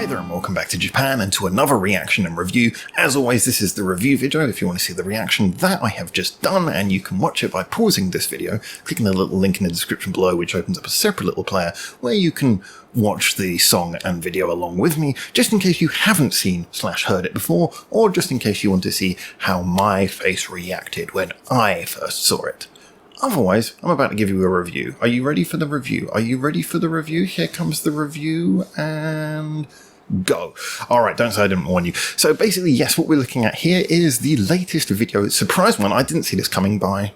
Hi there and welcome back to Japan and to another reaction and review. As always, this is the review video if you want to see the reaction that I have just done, and you can watch it by pausing this video, clicking the little link in the description below which opens up a separate little player where you can watch the song and video along with me, just in case you haven't seen / heard it before, or just in case you want to see how my face reacted when I first saw it. Otherwise, I'm about to give you a review. Are you ready for the review? Are you ready for the review? Here comes the review, and go. Alright, don't say I didn't warn you. So basically, yes, what we're looking at here is the latest video. Surprise one, I didn't see this coming by.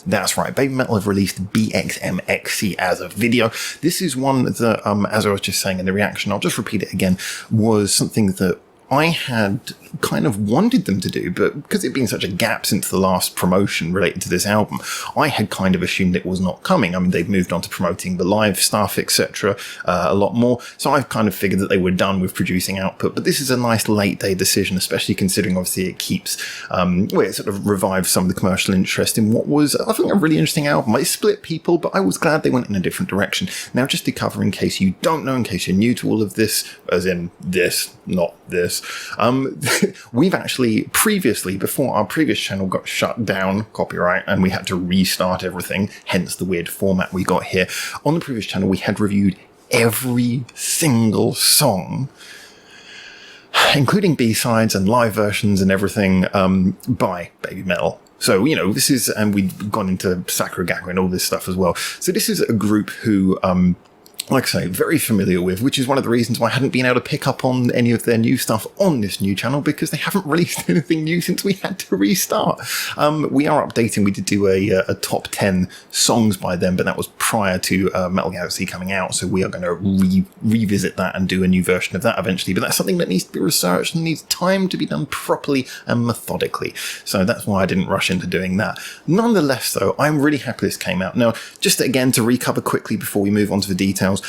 That's right, BABYMETAL have released BxMxC as a video. This is one that, as I was just saying in the reaction, I'll just repeat it again, was something that I had kind of wanted them to do, but because it'd been such a gap since the last promotion related to this album, I had kind of assumed it was not coming. I mean, they've moved on to promoting the live stuff, etc. A lot more, so I've kind of figured that they were done with producing output, but this is a nice late day decision, especially considering obviously it keeps, well, it sort of revives some of the commercial interest in what was, I think, a really interesting album. It split people, but I was glad they went in a different direction. Now, just to cover, in case you don't know, in case you're new to all of this, as in this, not this, we've actually previously, before our previous channel got shut down, copyright, and we had to restart everything, hence the weird format we got here, on the previous channel we had reviewed every single song, including B-sides and live versions and everything, by BABYMETAL. So, you know, this is, and we've gone into Sakura Gaku and all this stuff as well. So this is a group who, like I say, very familiar with, which is one of the reasons why I hadn't been able to pick up on any of their new stuff on this new channel, because they haven't released anything new since we had to restart. We are updating. We did do a top 10 songs by them, but that was prior to Metal Galaxy coming out, so we are going to revisit that and do a new version of that eventually, but that's something that needs to be researched and needs time to be done properly and methodically, so that's why I didn't rush into doing that. Nonetheless, though, I'm really happy this came out. Now, just again to recover quickly before we move on to the details,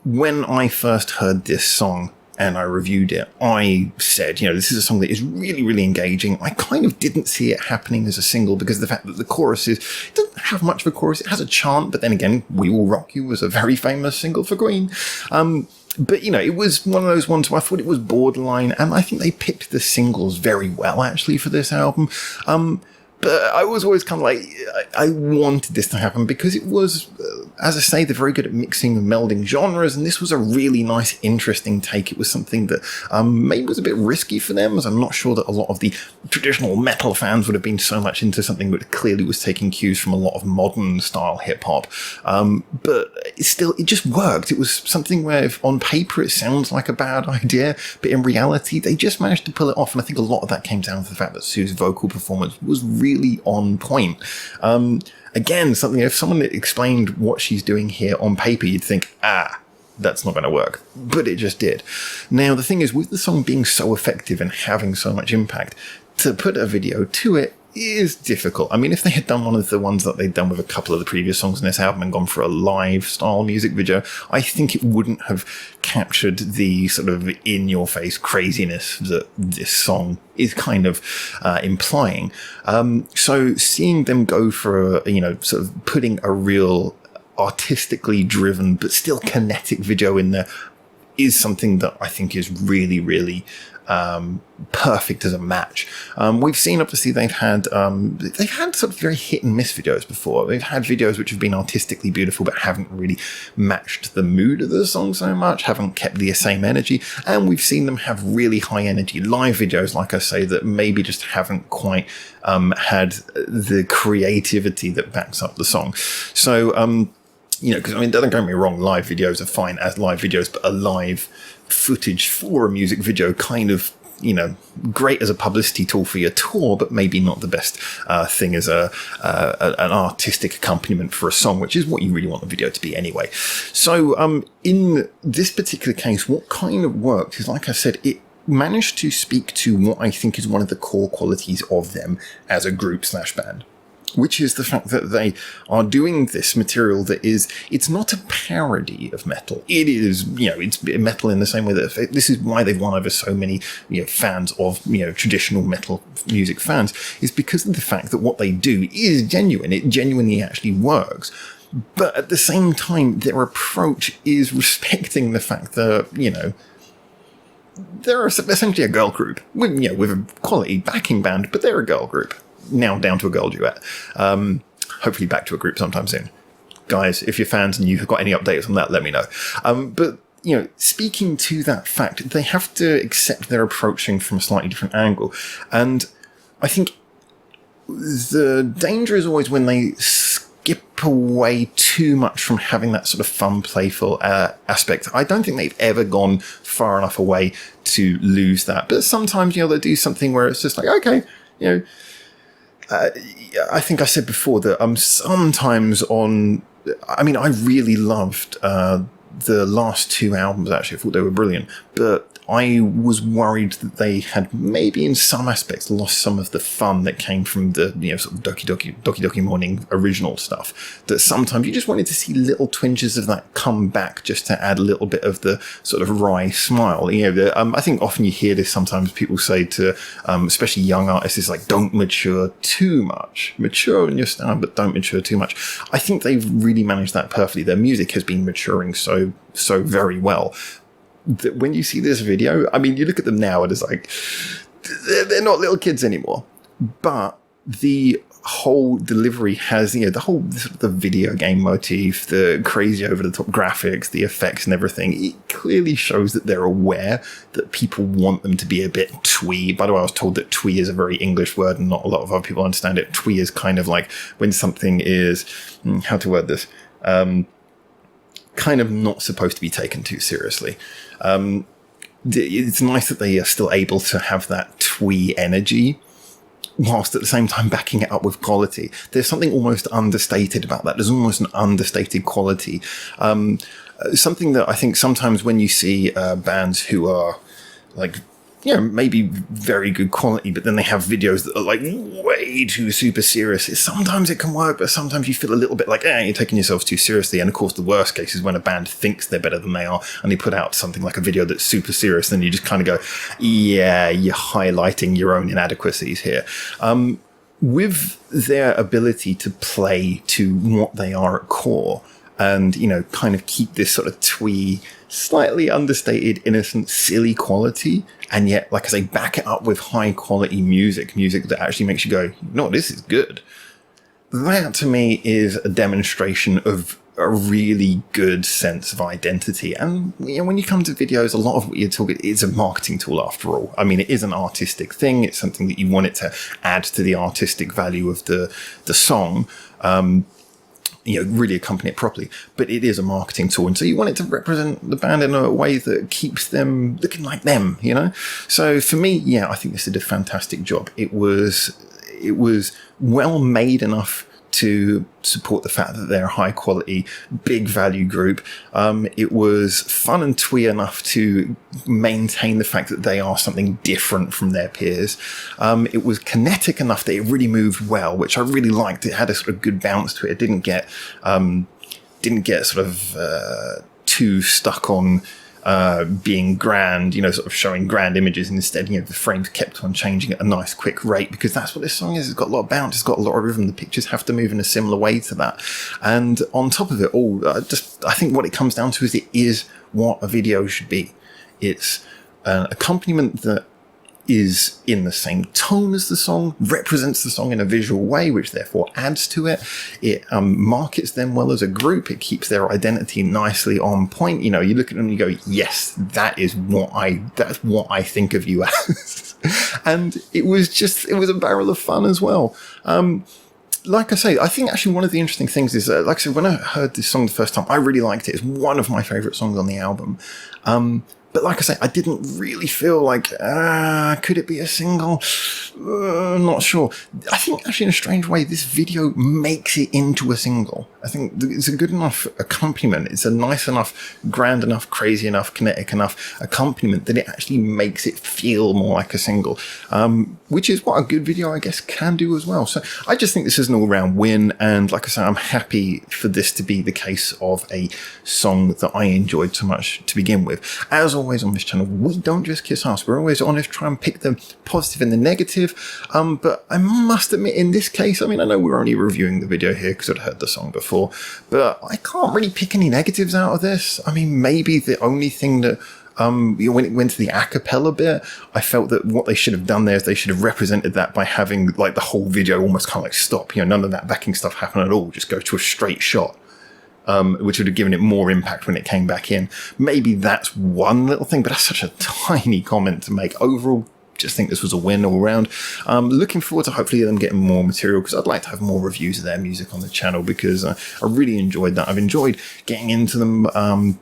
when I first heard this song and I reviewed it, I said, you know, this is a song that is really, really engaging. I kind of didn't see it happening as a single because of the fact that the chorus it doesn't have much of a chorus. It has a chant, but then again, We Will Rock You was a very famous single for Queen. But, you know, it was one of those ones where I thought it was borderline, and I think they picked the singles very well, actually, for this album. But I was always kind of like, I wanted this to happen because it was, as I say, they're very good at mixing and melding genres, and this was a really nice, interesting take. It was something that maybe was a bit risky for them, as I'm not sure that a lot of the traditional metal fans would have been so much into something that clearly was taking cues from a lot of modern style hip-hop. But it just worked. It was something where if on paper it sounds like a bad idea, but in reality they just managed to pull it off, and I think a lot of that came down to the fact that Sue's vocal performance was really on point. Again, something, if someone explained what she's doing here on paper, you'd think, that's not going to work, but it just did. Now, the thing is, with the song being so effective and having so much impact, to put a video to it is difficult. I mean, if they had done one of the ones that they'd done with a couple of the previous songs in this album and gone for a live style music video, I think it wouldn't have captured the sort of in-your-face craziness that this song is kind of implying. So seeing them go for a, you know, sort of putting a real artistically driven but still kinetic video in there is something that I think is really, really perfect as a match. We've seen, obviously, they've had sort of very hit and miss videos before. They've had videos which have been artistically beautiful but haven't really matched the mood of the song so much, haven't kept the same energy, and we've seen them have really high energy live videos, like I say, that maybe just haven't quite had the creativity that backs up the song. So you know, because I mean, don't get me wrong, live videos are fine as live videos, but a live footage for a music video kind of, you know, great as a publicity tool for your tour, but maybe not the best thing as an artistic accompaniment for a song, which is what you really want the video to be anyway. So in this particular case, what kind of worked is, like I said, it managed to speak to what I think is one of the core qualities of them as a group / band, which is the fact that they are doing this material that is, it's not a parody of metal. It is, you know, it's metal in the same way that this is why they've won over so many, you know, fans of, you know, traditional metal music fans, is because of the fact that what they do is genuine. It genuinely actually works. But at the same time, their approach is respecting the fact that, you know, they're essentially a girl group with, you know, with a quality backing band, but they're a girl group. Now down to a girl duet. Hopefully back to a group sometime soon. Guys, if you're fans and you've got any updates on that, let me know. But, you know, speaking to that fact, they have to accept they're approaching from a slightly different angle. And I think the danger is always when they skip away too much from having that sort of fun, playful aspect. I don't think they've ever gone far enough away to lose that. But sometimes, you know, they do something where it's just like, okay, you know, I think I said before that sometimes I mean, I really loved the last two albums, actually. I thought they were brilliant. But I was worried that they had maybe in some aspects lost some of the fun that came from the, you know, sort of Doki Doki Morning original stuff. That sometimes you just wanted to see little twinges of that come back just to add a little bit of the sort of wry smile. You know, I think often you hear this sometimes people say to, especially young artists, is like, don't mature too much. Mature in your style, but don't mature too much. I think they've really managed that perfectly. Their music has been maturing so very well. That when you see this video, I mean, you look at them now and it's like, they're not little kids anymore. But the whole delivery has, you know, the video game motif, the crazy over-the-top graphics, the effects and everything. It clearly shows that they're aware that people want them to be a bit twee. By the way, I was told that twee is a very English word and not a lot of other people understand it. Twee is kind of like when something is, how to word this, kind of not supposed to be taken too seriously. It's nice that they are still able to have that twee energy whilst at the same time backing it up with quality. There's something almost understated about that. There's almost an understated quality. Something that I think sometimes when you see bands who are like, you know, maybe very good quality, but then they have videos that are like way too super serious. Sometimes it can work, but sometimes you feel a little bit like, you're taking yourself too seriously. And of course, the worst case is when a band thinks they're better than they are and they put out something like a video that's super serious. Then you just kind of go, yeah, you're highlighting your own inadequacies here. With their ability to play to what they are at core and, you know, kind of keep this sort of twee, slightly understated, innocent, silly quality, and yet, like I say, back it up with high quality music that actually makes you go, no, this is good. That to me is a demonstration of a really good sense of identity. And, you know, when you come to videos, a lot of what you're talking is a marketing tool after all. I mean, it is an artistic thing. It's something that you want it to add to the artistic value of the song. You know, really accompany it properly, but it is a marketing tool. And so you want it to represent the band in a way that keeps them looking like them, you know? So for me, yeah, I think this did a fantastic job. It was well made enough to support the fact that they're a high quality, big value group. It was fun and twee enough to maintain the fact that they are something different from their peers. It was kinetic enough that it really moved well, which I really liked. It had a sort of good bounce to it. It didn't get sort of too stuck on being grand, you know, sort of showing grand images, and instead, you know, the frames kept on changing at a nice quick rate, because that's what this song is. It's got a lot of bounce, it's got a lot of rhythm. The pictures have to move in a similar way to that. And on top of it all, I think what it comes down to is it is what a video should be. It's an accompaniment that is in the same tone as the song, represents the song in a visual way, which therefore adds to it. It markets them well as a group. It keeps their identity nicely on point. You know, you look at them and you go, yes, that's what I think of you as. And it was a barrel of fun as well. Like I say, I think actually one of the interesting things is, like I said, when I heard this song the first time, I really liked it. It's one of my favorite songs on the album. But like I say, I didn't really feel like, could it be a single? Not sure. I think actually in a strange way, this video makes it into a single. I think it's a good enough accompaniment. It's a nice enough, grand enough, crazy enough, kinetic enough accompaniment that it actually makes it feel more like a single, which is what a good video, I guess, can do as well. So I just think this is an all-round win. And like I say, I'm happy for this to be the case of a song that I enjoyed so much to begin with. As always on this channel, we don't just kiss ass. We're always honest, try and pick the positive and the negative. But I must admit, in this case, I mean, I know we're only reviewing the video here because I'd heard the song before, but I can't really pick any negatives out of this. I mean, maybe the only thing that when it went to the a cappella bit, I felt that what they should have done there is they should have represented that by having like the whole video almost kind of like stop, none of that backing stuff happen at all, just go to a straight shot, which would have given it more impact when it came back in. Maybe that's one little thing, but that's such a tiny comment to make. Overall, just think this was a win all around. Looking forward to hopefully them getting more material, because I'd like to have more reviews of their music on the channel, because I really enjoyed that. I've enjoyed getting into them.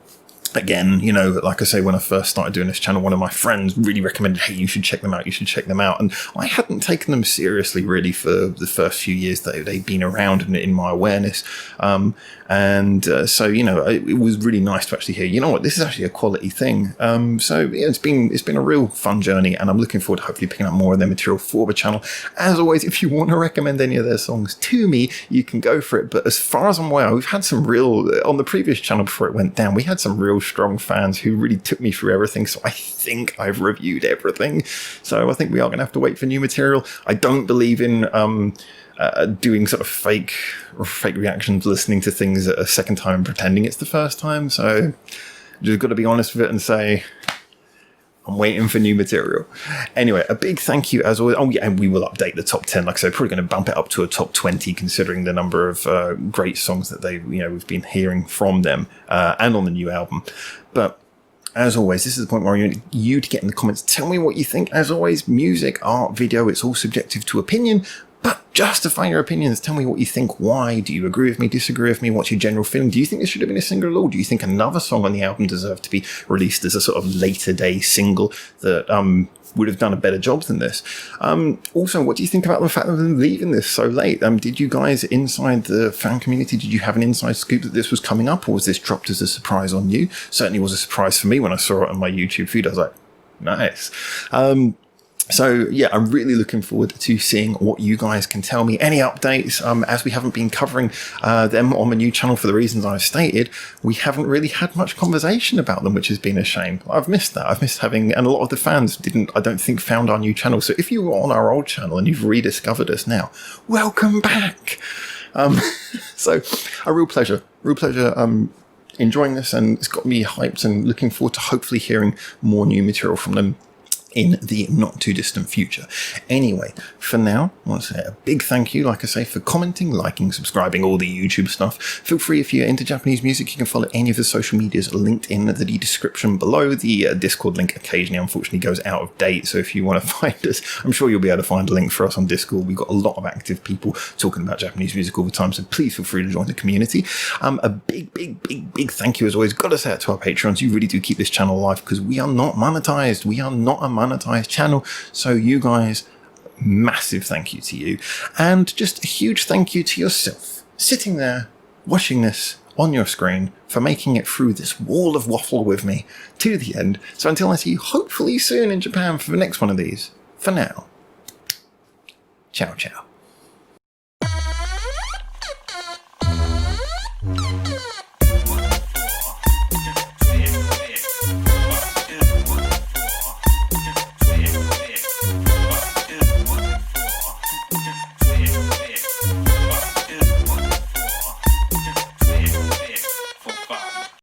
Again, like I say, when I first started doing this channel, one of my friends really recommended, hey, you should check them out, you should check them out. And I hadn't taken them seriously really for the first few years that they'd been around in my awareness. So, it was really nice to actually hear, what, this is actually a quality thing. So yeah, it's been a real fun journey, and I'm looking forward to hopefully picking up more of their material for the channel. As always, if you want to recommend any of their songs to me, you can go for it. But as far as I'm aware, we've had some real, on the previous channel before it went down, we had some real strong fans who really took me through everything. So I think I've reviewed everything. So I think we are going to have to wait for new material. I don't believe in doing sort of fake reactions, listening to things a second time and pretending it's the first time. So just got to be honest with it and say, I'm waiting for new material. Anyway, a big thank you as always. Oh yeah, and we will update the top 10. Like I said, probably going to bump it up to a top 20, considering the number of great songs that we've been hearing from them and on the new album. But as always, this is the point where I want you to get in the comments. Tell me what you think. As always, music, art, video, it's all subjective to opinion. But justify your opinions. Tell me what you think. Why? Do you agree with me? Disagree with me? What's your general feeling? Do you think this should have been a single, or do you think another song on the album deserved to be released as a sort of later day single that would have done a better job than this? Also, what do you think about the fact of them leaving this so late? Did you guys inside the fan community, did you have an inside scoop that this was coming up, or was this dropped as a surprise on you? Certainly was a surprise for me when I saw it on my YouTube feed. I was like, nice. So yeah, I'm really looking forward to seeing what you guys can tell me. Any updates, as we haven't been covering them on the new channel for the reasons I've stated, we haven't really had much conversation about them, which has been a shame. I've missed that. I've missed having, and a lot of the fans I don't think, found our new channel. So if you were on our old channel and you've rediscovered us now, welcome back. So a real pleasure enjoying this, and it's got me hyped and looking forward to hopefully hearing more new material from them in the not too distant future. Anyway, for now, I want to say a big thank you, like I say, for commenting, liking, subscribing, all the YouTube stuff. Feel free, if you're into Japanese music, you can follow any of the social medias linked in the description below. The Discord link occasionally, unfortunately, goes out of date, so if you want to find us, I'm sure you'll be able to find a link for us on Discord. We've got a lot of active people talking about Japanese music all the time, so please feel free to join the community. A big thank you, as always. Got to say it to our Patreons. You really do keep this channel alive, because we are not monetized. We are not a monetized channel. So you guys, massive thank you to you, and just a huge thank you to yourself sitting there watching this on your screen for making it through this wall of waffle with me to the end. So until I see you hopefully soon in Japan for the next one of these, for now, ciao ciao.